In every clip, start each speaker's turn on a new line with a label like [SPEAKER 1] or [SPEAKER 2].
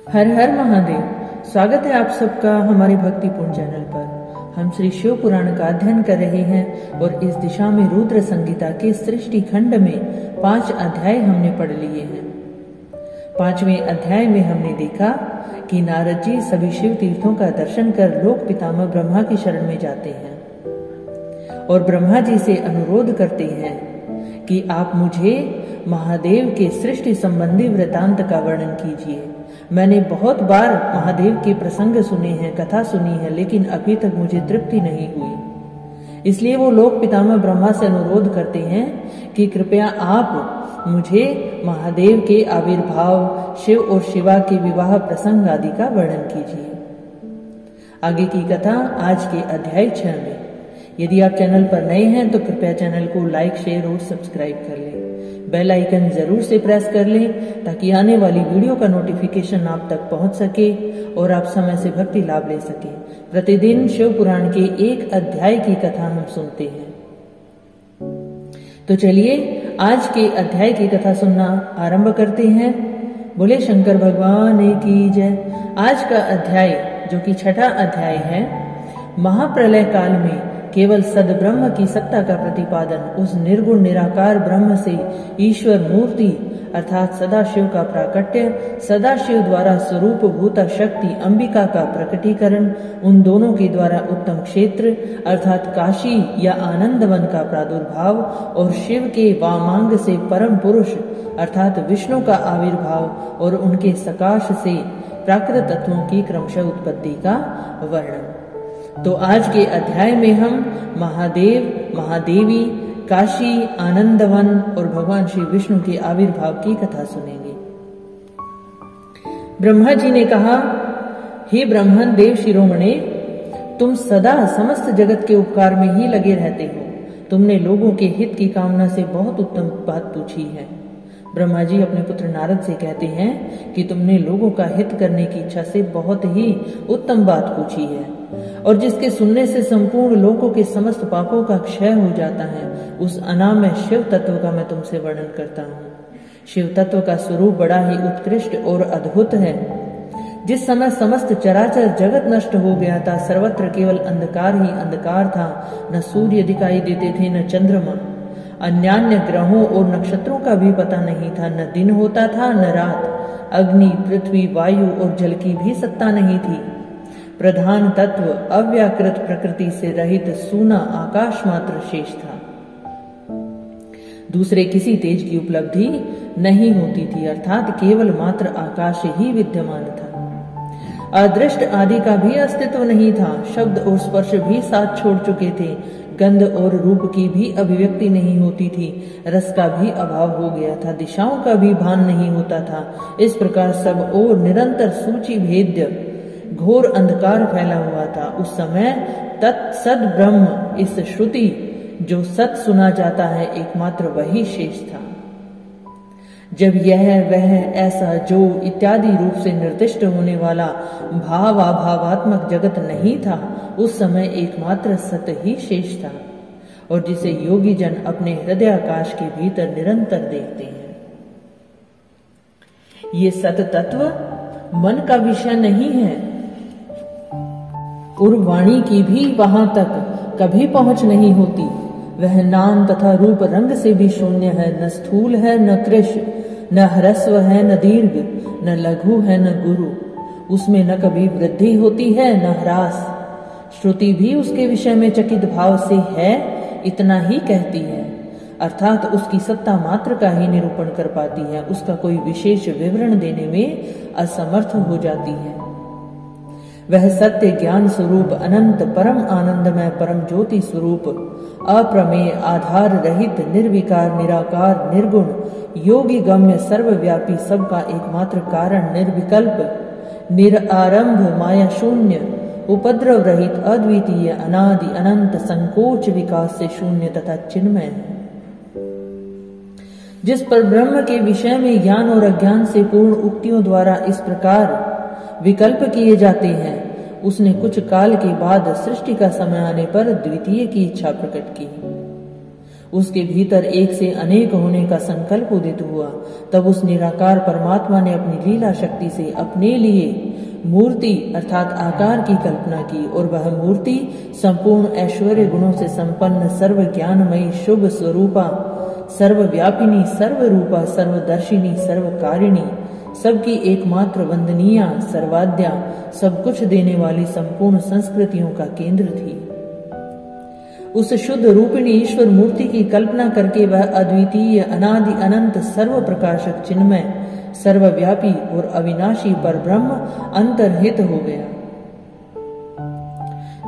[SPEAKER 1] हर हर महादेव। स्वागत है आप सबका हमारे भक्तिपूर्ण चैनल पर। हम श्री शिव पुराण का अध्ययन कर रहे हैं और इस दिशा में रुद्र संगीता के सृष्टि खंड में 5 अध्याय हमने पढ़ लिए हैं। 5वें अध्याय में हमने देखा कि नारद जी सभी शिव तीर्थों का दर्शन कर लोक पितामह ब्रह्मा की शरण में जाते हैं और ब्रह्मा जी से अनुरोध करते हैं कि आप मुझे महादेव के सृष्टि संबंधी वृतांत का वर्णन कीजिए। मैंने बहुत बार महादेव के प्रसंग सुने हैं, कथा सुनी है, लेकिन अभी तक मुझे तृप्ति नहीं हुई। इसलिए वो लोक पितामह ब्रह्मा से अनुरोध करते हैं कि कृपया आप मुझे महादेव के आविर्भाव, शिव और शिवा के विवाह प्रसंग आदि का वर्णन कीजिए। आगे की कथा आज के अध्याय 6 में। यदि आप चैनल पर नए हैं तो कृपया चैनल को लाइक, शेयर और सब्सक्राइब कर लें। बेल आइकन जरूर से प्रेस कर लें ताकि आने वाली वीडियो का नोटिफिकेशन आप तक पहुंच सके और आप समय से भक्ति लाभ ले सके। प्रतिदिन शिव पुराण के एक अध्याय की कथा हम सुनते हैं। तो चलिए आज के अध्याय की कथा सुनना आरंभ करते हैं। बोले शंकर भगवान की जय। आज का अध्याय जो कि 6वां अध्याय है, महाप्रलय काल में केवल सद्ब्रह्म की सत्ता का प्रतिपादन, उस निर्गुण निराकार ब्रह्म से ईश्वर मूर्ति अर्थात सदाशिव का प्राकट्य, सदाशिव द्वारा स्वरूप भूता शक्ति अंबिका का प्रकटीकरण, उन दोनों के द्वारा उत्तम क्षेत्र अर्थात काशी या आनंदवन का प्रादुर्भाव और शिव के वामांग से परम पुरुष अर्थात विष्णु का आविर्भाव और उनके सकाश से प्राकृत तत्वों की क्रमशः उत्पत्ति का वर्णन। तो आज के अध्याय में हम महादेव, महादेवी, काशी, आनंदवन और भगवान श्री विष्णु के आविर्भाव की कथा सुनेंगे। ब्रह्मा जी ने कहा, हे ब्रह्मन देव शिरोमणे, तुम सदा समस्त जगत के उपकार में ही लगे रहते हो। तुमने लोगों के हित की कामना से बहुत उत्तम बात पूछी है। ब्रह्मा जी अपने पुत्र नारद से कहते हैं कि तुमने लोगों का हित करने की इच्छा से बहुत ही उत्तम बात पूछी है और जिसके सुनने से संपूर्ण लोगों के समस्त पापों का क्षय हो जाता है, उस अनामय शिव तत्व का मैं तुमसे वर्णन करता हूँ। शिव तत्व का स्वरूप बड़ा ही उत्कृष्ट और अद्भुत है। जिस समय समस्त चराचर जगत नष्ट हो गया था, सर्वत्र केवल अंधकार ही अंधकार था। न सूर्य दिखाई देते थे, न चंद्रमा, अन्यान्य ग्रहों और नक्षत्रों का भी पता नहीं था। न दिन होता था न रात। अग्नि, पृथ्वी, वायु और जल की भी सत्ता नहीं थी। प्रधान तत्व अव्याकृत प्रकृति से रहित सूना आकाश मात्र शेष था। दूसरे किसी तेज की उपलब्धि नहीं होती थी, अर्थात केवल मात्र आकाश ही विद्यमान था। अदृष्ट आदि का भी अस्तित्व नहीं था। शब्द और स्पर्श भी साथ छोड़ चुके थे। गंध और रूप की भी अभिव्यक्ति नहीं होती थी। रस का भी अभाव हो गया था। दिशाओं का भी भान नहीं होता था। इस प्रकार सब और निरंतर सूची भेद्य घोर अंधकार फैला हुआ था। उस समय तत्सद ब्रह्म, इस श्रुति जो सत सुना जाता है, एकमात्र वही शेष था। जब यह वह ऐसा जो इत्यादि रूप से निर्दिष्ट होने वाला भावाभावात्मक जगत नहीं था, उस समय एकमात्र सत ही शेष था और जिसे योगी जन अपने हृदयाकाश के भीतर निरंतर देखते हैं। ये सत तत्व मन का विषय नहीं है और वाणी की भी वहां तक कभी पहुंच नहीं होती। वह नाम तथा रूप रंग से भी शून्य है। न स्थूल है, न कृश, न ह्रस्व है, न दीर्घ, न लघु है, न गुरु। उसमें न कभी वृद्धि होती है न ह्रास। श्रुति भी उसके विषय में चकित भाव से है इतना ही कहती है, अर्थात उसकी सत्ता मात्र का ही निरूपण कर पाती है। उसका कोई विशेष विवरण देने में असमर्थ हो जाती है। वह सत्य ज्ञान स्वरूप, अनंत परम आनंदमय परम ज्योति स्वरूप, अप्रमेय, आधार रहित, निर्विकार, निराकार, निर्गुण, योगी गम्य, सर्वव्यापी, सबका एकमात्र कारण, निर्विकल्प, निरारंभ, माया शून्य, उपद्रव रहित, अद्वितीय, अनादि, अनंत, संकोच विकास से शून्य तथा चिन्मय है। जिस पर ब्रह्म के विषय में ज्ञान और अज्ञान से पूर्ण उक्तियों द्वारा इस प्रकार विकल्प किए जाते हैं, उसने कुछ काल के बाद सृष्टि का समय आने पर द्वितीय की इच्छा प्रकट की। उसके भीतर एक से अनेक होने का संकल्प उदित हुआ। तब उस निराकार परमात्मा ने अपनी लीला शक्ति से अपने लिए मूर्ति अर्थात आकार की कल्पना की, और वह मूर्ति संपूर्ण ऐश्वर्य गुणों से संपन्न, सर्व ज्ञानमयी, शुभ स्वरूपा, सर्वव्यापिनी, सर्वरूपा, सर्वदर्शिनी, सर्वकारिणी, सबकी एकमात्र वंदनीया, सर्वाद्या, सब कुछ देने वाली संपूर्ण संस्कृतियों का केंद्र थी। उस शुद्ध रूपिणी ईश्वर मूर्ति की कल्पना करके वह अद्वितीय, अनादि, अनंत, सर्व प्रकाशक, चिन्मय, सर्वव्यापी और अविनाशी पर ब्रह्म अंतर्हित हो गया।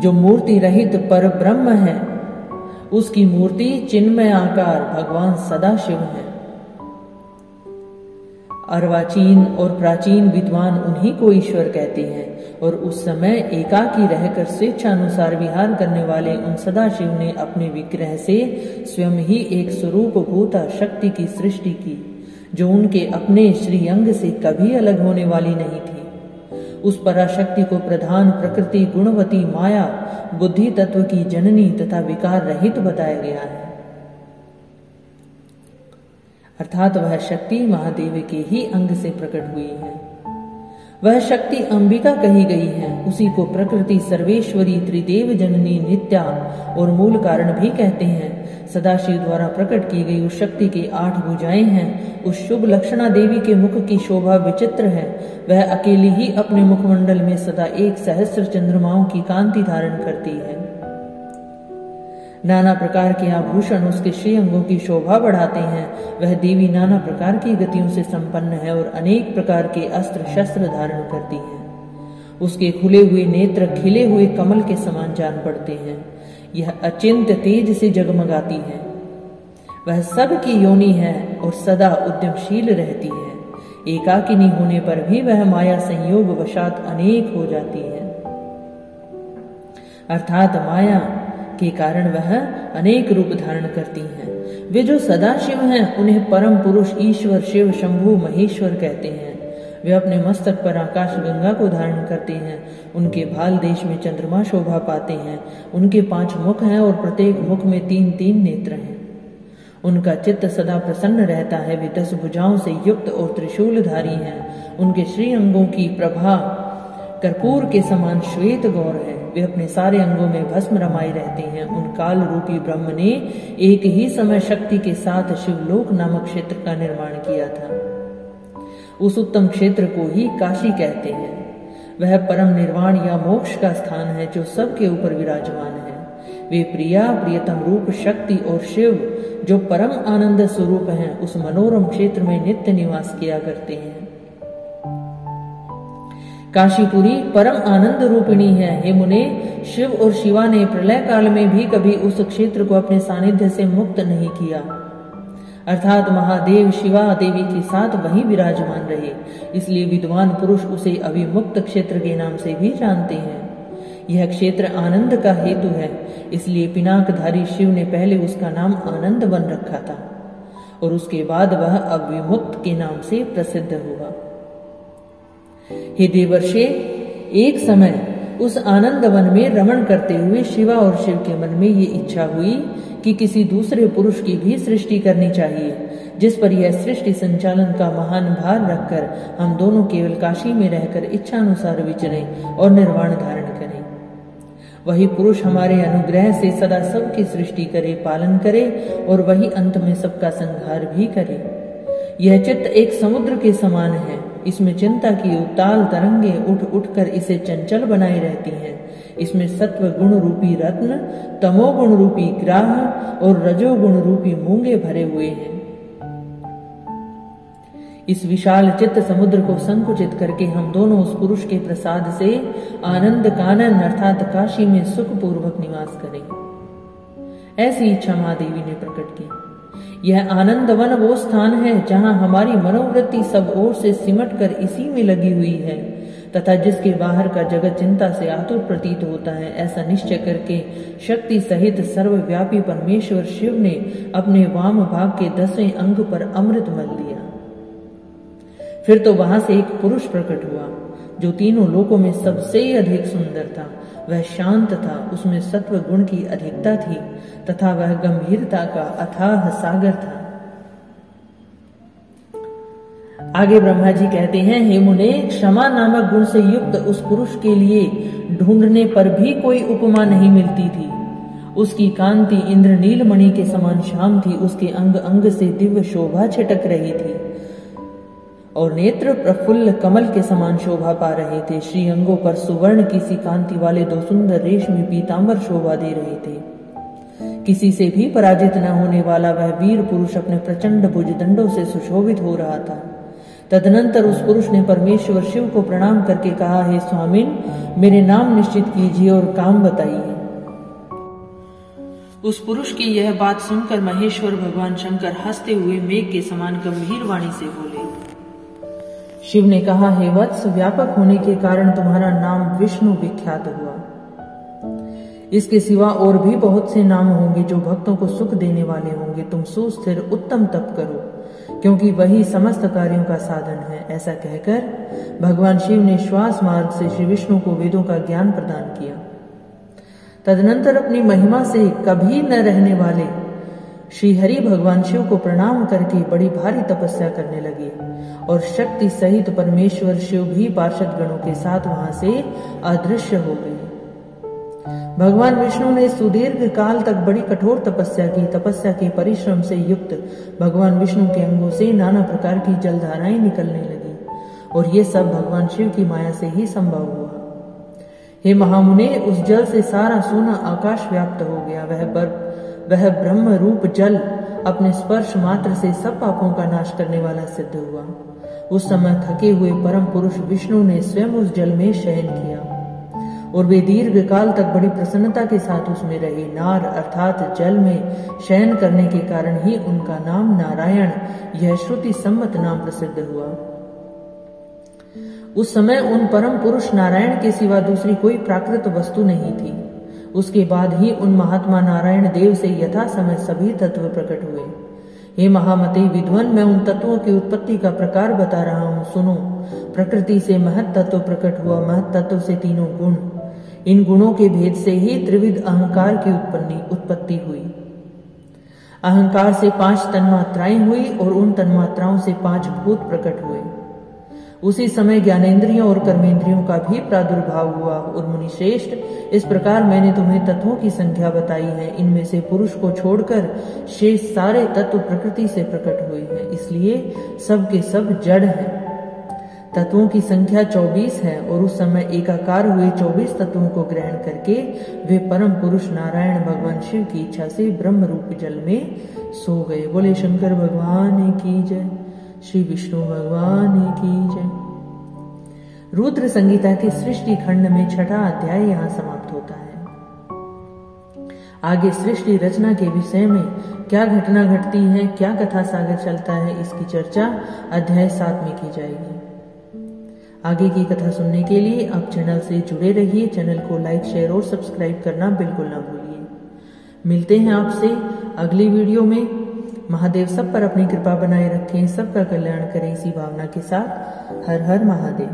[SPEAKER 1] जो मूर्ति रहित पर ब्रह्म है, उसकी मूर्ति चिन्मय आकार भगवान सदाशिव है। अर्वाचीन और प्राचीन विद्वान उन्हीं को ईश्वर कहते हैं, और उस समय एकाकी रहकर स्वेच्छानुसार विहार करने वाले उन सदाशिव ने अपने विग्रह से स्वयं ही एक स्वरूप भूता शक्ति की सृष्टि की, जो उनके अपने श्रीअंग से कभी अलग होने वाली नहीं थी। उस पराशक्ति को प्रधान, प्रकृति, गुणवती, माया, बुद्धि तत्व की जननी तथा विकार रहित बताया गया है। अर्थात वह शक्ति महादेव के ही अंग से प्रकट हुई है। वह शक्ति अंबिका कही गई है। उसी को प्रकृति, सर्वेश्वरी, त्रिदेव जननी, नित्या और मूल कारण भी कहते हैं। सदाशिव द्वारा प्रकट की गई उस शक्ति के 8 भुजाएं हैं। उस शुभ लक्षणा देवी के मुख की शोभा विचित्र है। वह अकेली ही अपने मुखमंडल में सदा 1 सहस्र चंद्रमाओं की कांति धारण करती है। नाना प्रकार के आभूषण उसके श्री अंगों की शोभा बढ़ाते हैं। वह देवी नाना प्रकार की गतियों से संपन्न है और अनेक प्रकार के अस्त्र शस्त्र धारण करती है। उसके खुले हुए नेत्र खिले हुए कमल के समान जान पड़ते हैं। यह अचिंत्य तेज से जगमगाती है। वह सब की योनि है और सदा उद्यमशील रहती है। एकाकिनी होने पर भी वह माया संयोग वशात अनेक हो जाती है। अर्थात माया के कारण वह अनेक रूप धारण करती हैं। वे जो सदाशिव हैं, उन्हें परम पुरुष ईश्वर, शिव, शंभु, महेश्वर कहते हैं। वे अपने मस्तक पर आकाश गंगा को धारण करते हैं। उनके भाल देश में चंद्रमा शोभा पाते हैं। उनके 5 मुख हैं और प्रत्येक मुख में 3-3 नेत्र हैं। उनका चित्त सदा प्रसन्न रहता है। वे 10 भुजाओं से युक्त और त्रिशूलधारी हैं। उनके श्री अंगों की प्रभा कर्पूर के समान श्वेत गौर है। वे अपने सारे अंगों में भस्म रमाए रहते हैं। उन काल रूपी ब्रह्म ने एक ही समय शक्ति के साथ शिवलोक नामक क्षेत्र का निर्माण किया था। उस उत्तम क्षेत्र को ही काशी कहते हैं। वह परम निर्वाण या मोक्ष का स्थान है जो सबके ऊपर विराजमान है। वे प्रिया, प्रियतम रूप, शक्ति और शिव जो परम आनंद स्वरूप हैं, उस मनोरम क्षेत्र में नित्य निवास किया करते हैं। काशीपुरी परम आनंद रूपिणी है। हे मुने, शिव और शिवा ने प्रलय काल में भी कभी उस क्षेत्र को अपने सानिध्य से मुक्त नहीं किया। अर्थात महादेव शिवा देवी के साथ वहीं विराजमान रहे। इसलिए विद्वान पुरुष उसे अभिमुक्त क्षेत्र के नाम से भी जानते हैं। यह क्षेत्र आनंद का हेतु है। इसलिए पिनाकधारी शिव ने पहले उसका नाम आनंद वन रखा था और उसके बाद वह अविमुक्त के नाम से प्रसिद्ध हुआ। हे देवर्षे, एक समय उस आनंद वन में रमण करते हुए शिवा और शिव के मन में ये इच्छा हुई कि किसी दूसरे पुरुष की भी सृष्टि करनी चाहिए, जिस पर यह सृष्टि संचालन का महान भार रखकर हम दोनों केवल काशी में रहकर इच्छानुसार विचरें और निर्वाण धारण करें। वही पुरुष हमारे अनुग्रह से सदा सबकी सृष्टि करे, पालन करे और वही अंत में सबका संहार भी करे। यह चित्त एक समुद्र के समान है। इसमें चिंता की उताल तरंगे उठ उठकर इसे चंचल बनाए रहती हैं। इसमें सत्व गुण रूपी रत्न, तमोगुण रूपी ग्राह और रजोगुण रूपी मूंगे भरे हुए हैं। इस विशाल चित्त समुद्र को संकुचित करके हम दोनों उस पुरुष के प्रसाद से आनंद कानन अर्थात काशी में सुखपूर्वक निवास करें। ऐसी इच्छा महादेवी ने प्रकट की। यह आनंद वन वो स्थान है जहां हमारी मनोवृत्ति सब ओर से सिमट कर इसी में लगी हुई है तथा जिसके बाहर का जगत चिंता से आतुर प्रतीत होता है। ऐसा निश्चय करके शक्ति सहित सर्वव्यापी परमेश्वर शिव ने अपने वाम भाग के 10वें अंग पर अमृत मल दिया। फिर तो वहां से एक पुरुष प्रकट हुआ जो तीनों लोकों में सबसे अधिक सुंदर था। वह शांत था, उसमें सत्व गुण की अधिकता थी तथा वह गंभीरता का अथाह सागर था। आगे ब्रह्मा जी कहते हैं, हे मुने, क्षमा नामक गुण से युक्त उस पुरुष के लिए ढूंढने पर भी कोई उपमा नहीं मिलती थी। उसकी कांति इंद्रनील मणि के समान श्याम थी, उसके अंग अंग से दिव्य शोभा छिटक रही थी और नेत्र प्रफुल्ल कमल के समान शोभा पा रहे थे। श्री अंगों पर सुवर्ण की सी कांति वाले दो सुंदर रेशमी पीतांबर शोभा दे रहे थे। किसी से भी पराजित न होने वाला वह वीर पुरुष अपने प्रचंड भुजदंडों से सुशोभित हो रहा था। तदनंतर उस पुरुष ने परमेश्वर शिव को प्रणाम करके कहा, हे स्वामिन, मेरे नाम निश्चित कीजिए और काम बताइए। उस पुरुष की यह बात सुनकर महेश्वर भगवान शंकर हंसते हुए मेघ के समान गंभीर वाणी से बोले। शिव ने कहा, हे वत्स, व्यापक होने के कारण तुम्हारा नाम विष्णु विख्यात हुआ। इसके सिवा और भी बहुत से नाम होंगे जो भक्तों को सुख देने वाले होंगे। तुम सुस्थिर उत्तम तप करो, क्योंकि वही समस्त कार्यों का साधन है। ऐसा कहकर भगवान शिव ने श्वास मार्ग से श्री विष्णु को वेदों का ज्ञान प्रदान किया। तदनंतर अपनी महिमा से कभी न रहने वाले श्री हरि भगवान शिव को प्रणाम करके बड़ी भारी तपस्या करने लगे और शक्ति सहित परमेश्वर शिव भी पार्षद गणों के साथ वहां से अदृश्य हो गए। भगवान विष्णु ने सुदीर्घ काल तक बड़ी कठोर तपस्या की। तपस्या के परिश्रम से युक्त भगवान विष्णु के अंगों से नाना प्रकार की जलधाराएं निकलने लगी और ये सब भगवान शिव की माया से ही संभव हुआ। हे महामुने, उस जल से सारा सोना आकाश व्याप्त हो गया। वह ब्रह्म रूप जल अपने स्पर्श मात्र से सब पापों का नाश करने वाला सिद्ध हुआ। उस समय थके हुए परम पुरुष विष्णु ने स्वयं उस जल में शयन किया और वे दीर्घ काल तक बड़ी प्रसन्नता के साथ उसमें रहे। नार अर्थात जल में शयन करने के कारण ही उनका नाम नारायण, यह श्रुति सम्मत नाम प्रसिद्ध हुआ। उस समय उन परम पुरुष नारायण के सिवा दूसरी कोई प्राकृत वस्तु नहीं थी। उसके बाद ही उन महात्मा नारायण देव से यथा समय सभी तत्व प्रकट हुए। हे महामते विद्वान, मैं उन तत्वों की उत्पत्ति का प्रकार बता रहा हूँ, सुनो। प्रकृति से महत तत्व प्रकट हुआ, महत तत्व से तीनों गुण, इन गुणों के भेद से ही त्रिविध अहंकार की उत्पत्ति हुई। अहंकार से 5 तन्मात्राएं हुई और उन तन्मात्राओं से 5 भूत प्रकट हुए। उसी समय ज्ञानेंद्रियों और कर्मेंद्रियों का भी प्रादुर्भाव हुआ। और मुनिश्रेष्ठ, इस प्रकार मैंने तुम्हें तत्वों की संख्या बताई है। इनमें से पुरुष को छोड़कर शेष सारे तत्व प्रकृति से प्रकट हुए हैं, इसलिए सब के सब जड़ हैं। तत्वों की संख्या 24 है और उस समय एकाकार हुए 24 तत्वों को ग्रहण करके वे परम पुरुष नारायण भगवान शिव की इच्छा से ब्रह्म रूप जल में सो गए। बोले शंकर भगवान की जय, श्री विष्णु भगवान की जय। रुद्र संगीता के सृष्टि खंड में 6वां अध्याय यहाँ समाप्त होता है। आगे सृष्टि रचना के विषय में क्या घटना घटती है, क्या कथा सागर चलता है, इसकी चर्चा अध्याय 7 में की जाएगी। आगे की कथा सुनने के लिए आप चैनल से जुड़े रहिए। चैनल को लाइक, शेयर और सब्सक्राइब करना बिल्कुल ना भूलिए। मिलते हैं आपसे अगली वीडियो में। महादेव सब पर अपनी कृपा बनाए रखें, सबका कल्याण करें, इसी भावना के साथ हर हर महादेव।